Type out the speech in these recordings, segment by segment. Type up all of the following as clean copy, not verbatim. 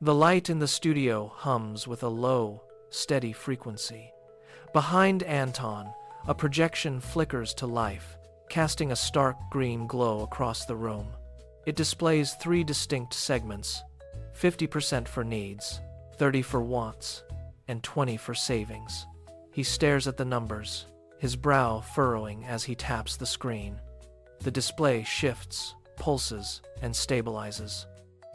The light in the studio hums with a low, steady frequency. Behind Anton, a projection flickers to life, casting a stark green glow across the room. It displays 3 distinct segments: 50% for needs, 30% for wants, and 20% for savings. He stares at the numbers, his brow furrowing as he taps the screen. The display shifts, pulses, and stabilizes.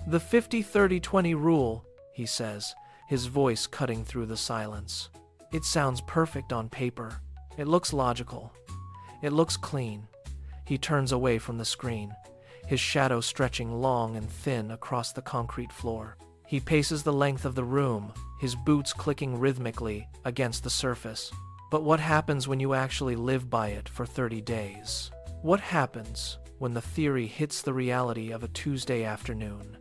"The 50-30-20 rule," he says, his voice cutting through the silence. It sounds perfect on paper. It looks logical. It looks clean. He turns away from the screen, his shadow stretching long and thin across the concrete floor. He paces the length of the room, his boots clicking rhythmically against the surface. But what happens when you actually live by it for 30 days? What happens when the theory hits the reality of a Tuesday afternoon?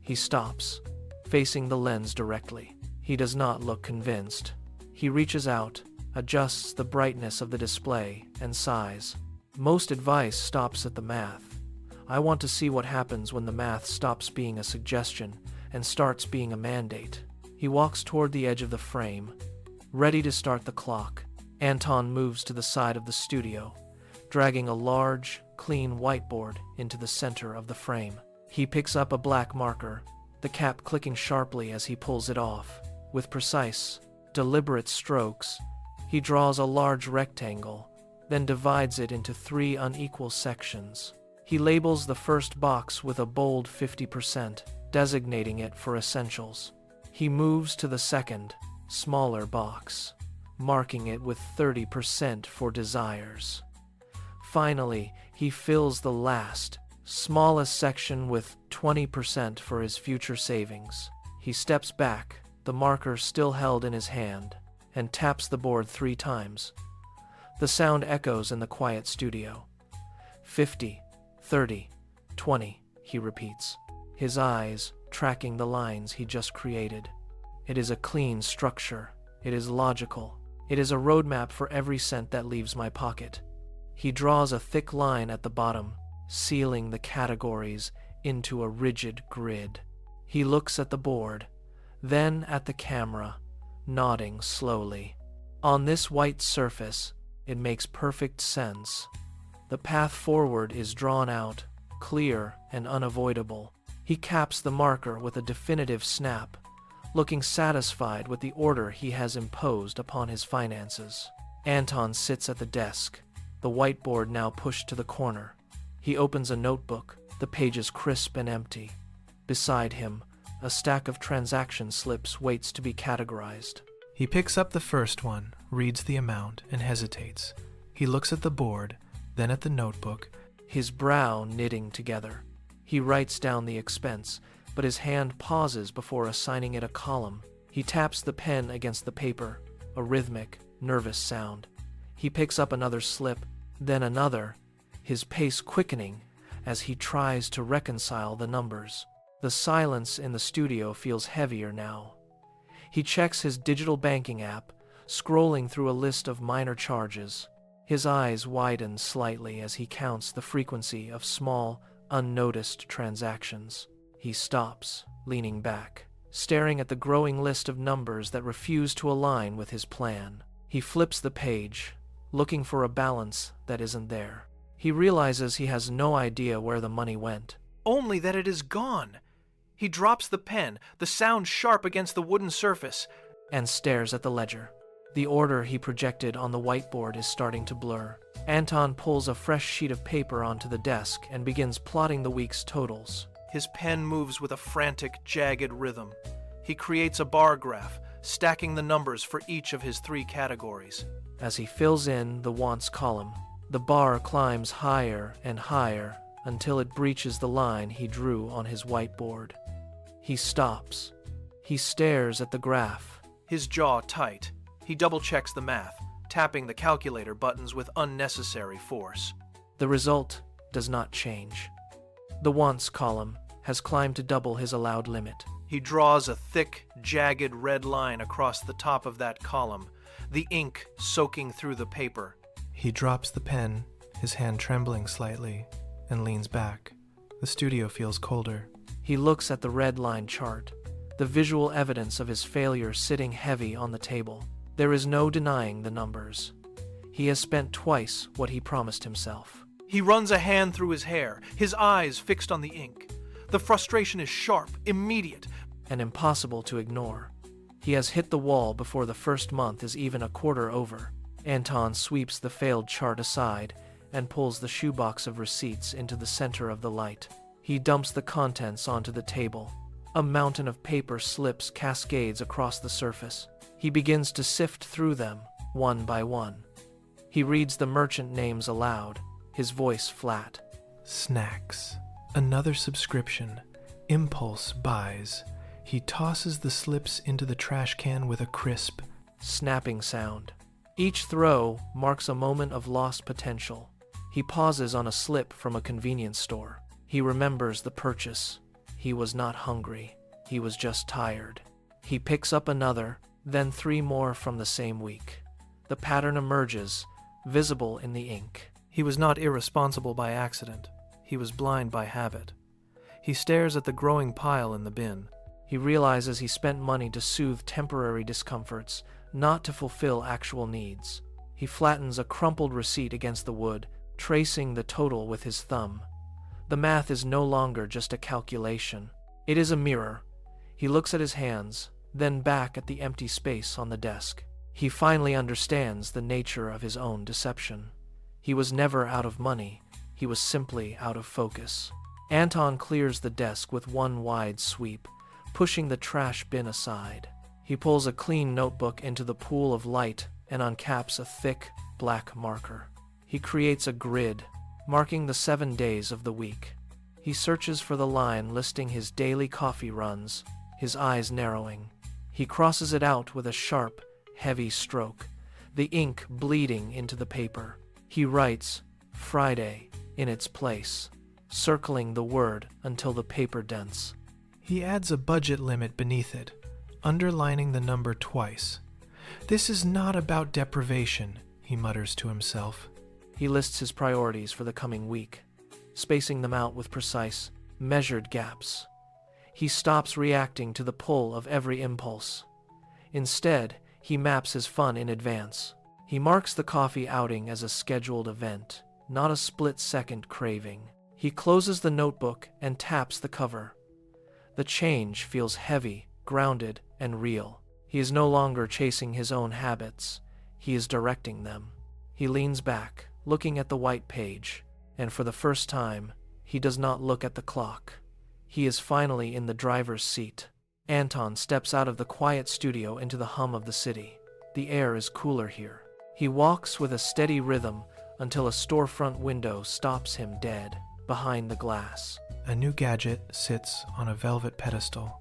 He stops, facing the lens directly. He does not look convinced. He reaches out, adjusts the brightness of the display, and sighs. Most advice stops at the math. I want to see what happens when the math stops being a suggestion and starts being a mandate. He walks toward the edge of the frame, ready to start the clock. Anton moves to the side of the studio, dragging a large, clean whiteboard into the center of the frame. He picks up a black marker, the cap clicking sharply as he pulls it off. With precise, deliberate strokes, he draws a large rectangle, then divides it into 3 unequal sections. He labels the first box with a bold 50%, designating it for essentials. He moves to the second, smaller box, marking it with 30% for desires. Finally, he fills the last, smallest section with 20% for his future savings. He steps back, the marker still held in his hand, and taps the board 3 times. The sound echoes in the quiet studio. 50, 30, 20, he repeats, his eyes tracking the lines he just created. It is a clean structure. It is logical. It is a roadmap for every cent that leaves my pocket. He draws a thick line at the bottom, sealing the categories into a rigid grid. He looks at the board, then at the camera, nodding slowly. On this white surface, it makes perfect sense. The path forward is drawn out, clear and unavoidable. He caps the marker with a definitive snap, looking satisfied with the order he has imposed upon his finances. Anton sits at the desk, the whiteboard now pushed to the corner. He opens a notebook, the pages crisp and empty. Beside him, a stack of transaction slips waits to be categorized. He picks up the first one, reads the amount, and hesitates. He looks at the board, then at the notebook, his brow knitting together. He writes down the expense, but his hand pauses before assigning it a column. He taps the pen against the paper, a rhythmic, nervous sound. He picks up another slip, then another, his pace quickening as he tries to reconcile the numbers. The silence in the studio feels heavier now. He checks his digital banking app, scrolling through a list of minor charges. His eyes widen slightly as he counts the frequency of small, unnoticed transactions. He stops, leaning back, staring at the growing list of numbers that refuse to align with his plan. He flips the page, looking for a balance that isn't there. He realizes he has no idea where the money went. Only that it is gone. He drops the pen, the sound sharp against the wooden surface, and stares at the ledger. The order he projected on the whiteboard is starting to blur. Anton pulls a fresh sheet of paper onto the desk and begins plotting the week's totals. His pen moves with a frantic, jagged rhythm. He creates a bar graph, stacking the numbers for each of his 3 categories. As he fills in the wants column, the bar climbs higher and higher until it breaches the line he drew on his whiteboard. He stops. He stares at the graph, his jaw tight. He double-checks the math, tapping the calculator buttons with unnecessary force. The result does not change. The wants column has climbed to double his allowed limit. He draws a thick, jagged red line across the top of that column, the ink soaking through the paper. He drops the pen, his hand trembling slightly, and leans back. The studio feels colder. He looks at the red line chart, the visual evidence of his failure sitting heavy on the table. There is no denying the numbers. He has spent twice what he promised himself. He runs a hand through his hair, his eyes fixed on the ink. The frustration is sharp, immediate, and impossible to ignore. He has hit the wall before the first month is even a quarter over. Anton sweeps the failed chart aside and pulls the shoebox of receipts into the center of the light. He dumps the contents onto the table. A mountain of paper slips cascades across the surface. He begins to sift through them, one by one. He reads the merchant names aloud, his voice flat. Snacks. Another subscription. Impulse buys. He tosses the slips into the trash can with a crisp, snapping sound. Each throw marks a moment of lost potential. He pauses on a slip from a convenience store. He remembers the purchase. He was not hungry. He was just tired. He picks up another, then 3 more from the same week. The pattern emerges, visible in the ink. He was not irresponsible by accident. He was blind by habit. He stares at the growing pile in the bin. He realizes he spent money to soothe temporary discomforts, not to fulfill actual needs. He flattens a crumpled receipt against the wood, tracing the total with his thumb. The math is no longer just a calculation. It is a mirror. He looks at his hands, then back at the empty space on the desk. He finally understands the nature of his own deception. He was never out of money. He was simply out of focus. Anton clears the desk with one wide sweep, pushing the trash bin aside. He pulls a clean notebook into the pool of light and uncaps a thick, black marker. He creates a grid, marking the 7 days of the week. He searches for the line listing his daily coffee runs, his eyes narrowing. He crosses it out with a sharp, heavy stroke, the ink bleeding into the paper. He writes Friday in its place, circling the word until the paper dents. He adds a budget limit beneath it, underlining the number twice. This is not about deprivation, he mutters to himself. He lists his priorities for the coming week, spacing them out with precise, measured gaps. He stops reacting to the pull of every impulse. Instead, he maps his fun in advance. He marks the coffee outing as a scheduled event, not a split-second craving. He closes the notebook and taps the cover. The change feels heavy, grounded, and real. He is no longer chasing his own habits. He is directing them. He leans back, looking at the white page, and for the first time, he does not look at the clock. He is finally in the driver's seat. Anton steps out of the quiet studio into the hum of the city. The air is cooler here. He walks with a steady rhythm until a storefront window stops him dead behind the glass. A new gadget sits on a velvet pedestal.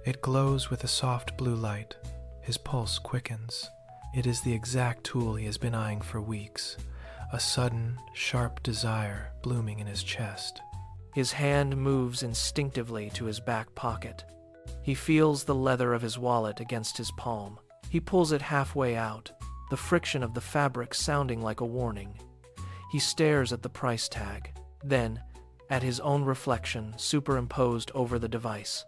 It glows with a soft blue light. His pulse quickens. It is the exact tool he has been eyeing for weeks. A sudden, sharp desire blooming in his chest. His hand moves instinctively to his back pocket. He feels the leather of his wallet against his palm. He pulls it halfway out, the friction of the fabric sounding like a warning. He stares at the price tag, then at his own reflection superimposed over the device.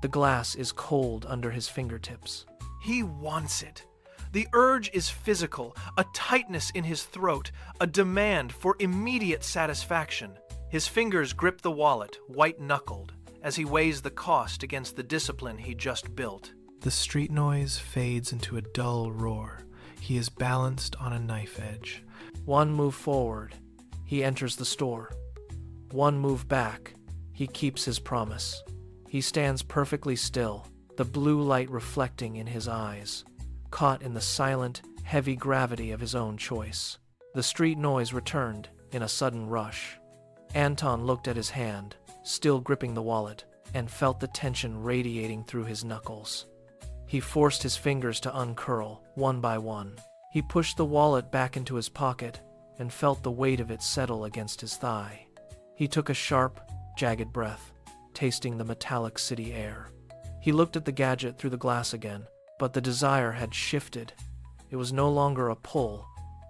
The glass is cold under his fingertips. He wants it. The urge is physical, a tightness in his throat, a demand for immediate satisfaction. His fingers grip the wallet, white-knuckled, as he weighs the cost against the discipline he just built. The street noise fades into a dull roar. He is balanced on a knife edge. One move forward, he enters the store. One move back, he keeps his promise. He stands perfectly still, the blue light reflecting in his eyes, caught in the silent, heavy gravity of his own choice. The street noise returned in a sudden rush. Anton looked at his hand, still gripping the wallet, and felt the tension radiating through his knuckles. He forced his fingers to uncurl, one by one. He pushed the wallet back into his pocket and felt the weight of it settle against his thigh. He took a sharp, jagged breath, tasting the metallic city air. He looked at the gadget through the glass again, but the desire had shifted. It was no longer a pull.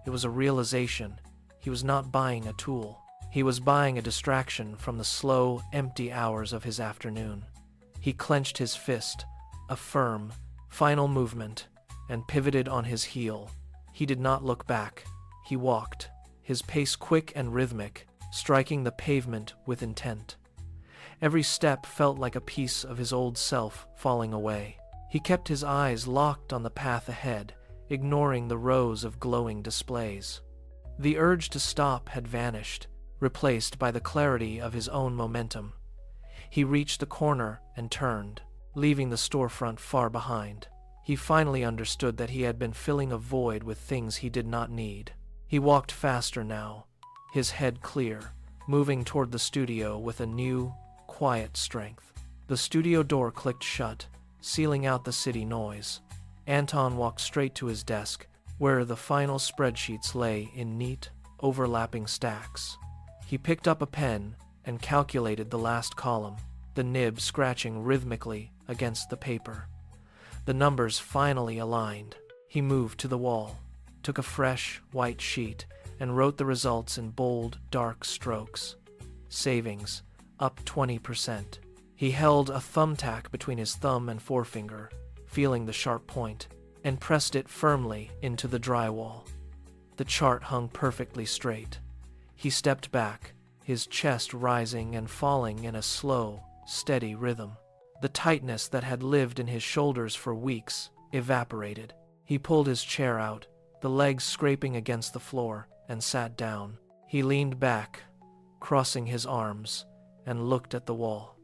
It was a realization. He was not buying a tool. He was buying a distraction from the slow, empty hours of his afternoon. He clenched his fist, A firm, final movement, and pivoted on his heel. He did not look back. He walked, his pace quick and rhythmic, striking the pavement with intent. Every step felt like a piece of his old self falling away. He kept his eyes locked on the path ahead, ignoring the rows of glowing displays. The urge to stop had vanished, replaced by the clarity of his own momentum. He reached the corner and turned, leaving the storefront far behind. He finally understood that he had been filling a void with things he did not need. He walked faster now, his head clear, moving toward the studio with a new, quiet strength. The studio door clicked shut, sealing out the city noise. Anton walked straight to his desk, where the final spreadsheets lay in neat, overlapping stacks. He picked up a pen and calculated the last column, the nib scratching rhythmically against the paper. The numbers finally aligned. He moved to the wall, took a fresh, white sheet, and wrote the results in bold, dark strokes. Savings, up 20%. He held a thumbtack between his thumb and forefinger, feeling the sharp point, and pressed it firmly into the drywall. The chart hung perfectly straight. He stepped back, his chest rising and falling in a slow, steady rhythm. The tightness that had lived in his shoulders for weeks evaporated. He pulled his chair out, the legs scraping against the floor, and sat down. He leaned back, crossing his arms, and looked at the wall.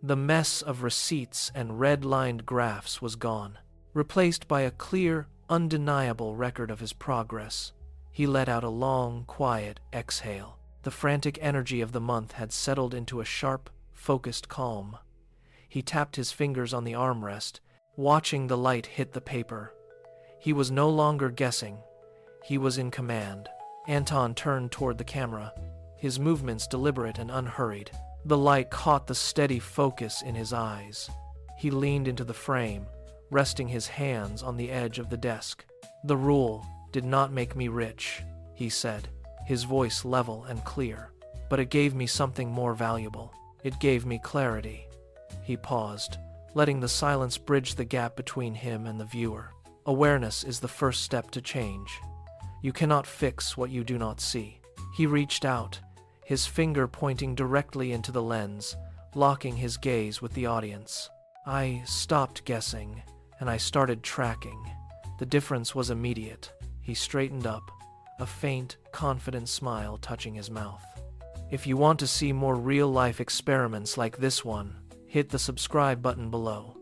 The mess of receipts and red-lined graphs was gone, replaced by a clear, undeniable record of his progress. He let out a long, quiet exhale. The frantic energy of the month had settled into a sharp, focused calm. He tapped his fingers on the armrest, watching the light hit the paper. He was no longer guessing. He was in command. Anton turned toward the camera, his movements deliberate and unhurried. The light caught the steady focus in his eyes. He leaned into the frame, resting his hands on the edge of the desk. "The rule did not make me rich," he said, his voice level and clear. "But it gave me something more valuable. It gave me clarity." He paused, letting the silence bridge the gap between him and the viewer. Awareness is the first step to change. You cannot fix what you do not see. He reached out, his finger pointing directly into the lens, locking his gaze with the audience. "I stopped guessing, and I started tracking. The difference was immediate." He straightened up, a faint, confident smile touching his mouth. If you want to see more real-life experiments like this one, hit the subscribe button below.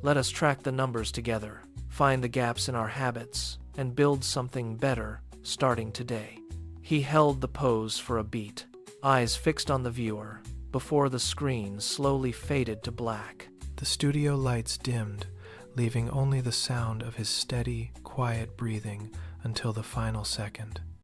Let us track the numbers together, find the gaps in our habits, and build something better starting today. He held the pose for a beat, eyes fixed on the viewer, before the screen slowly faded to black. The studio lights dimmed, leaving only the sound of his steady, quiet breathing until the final second.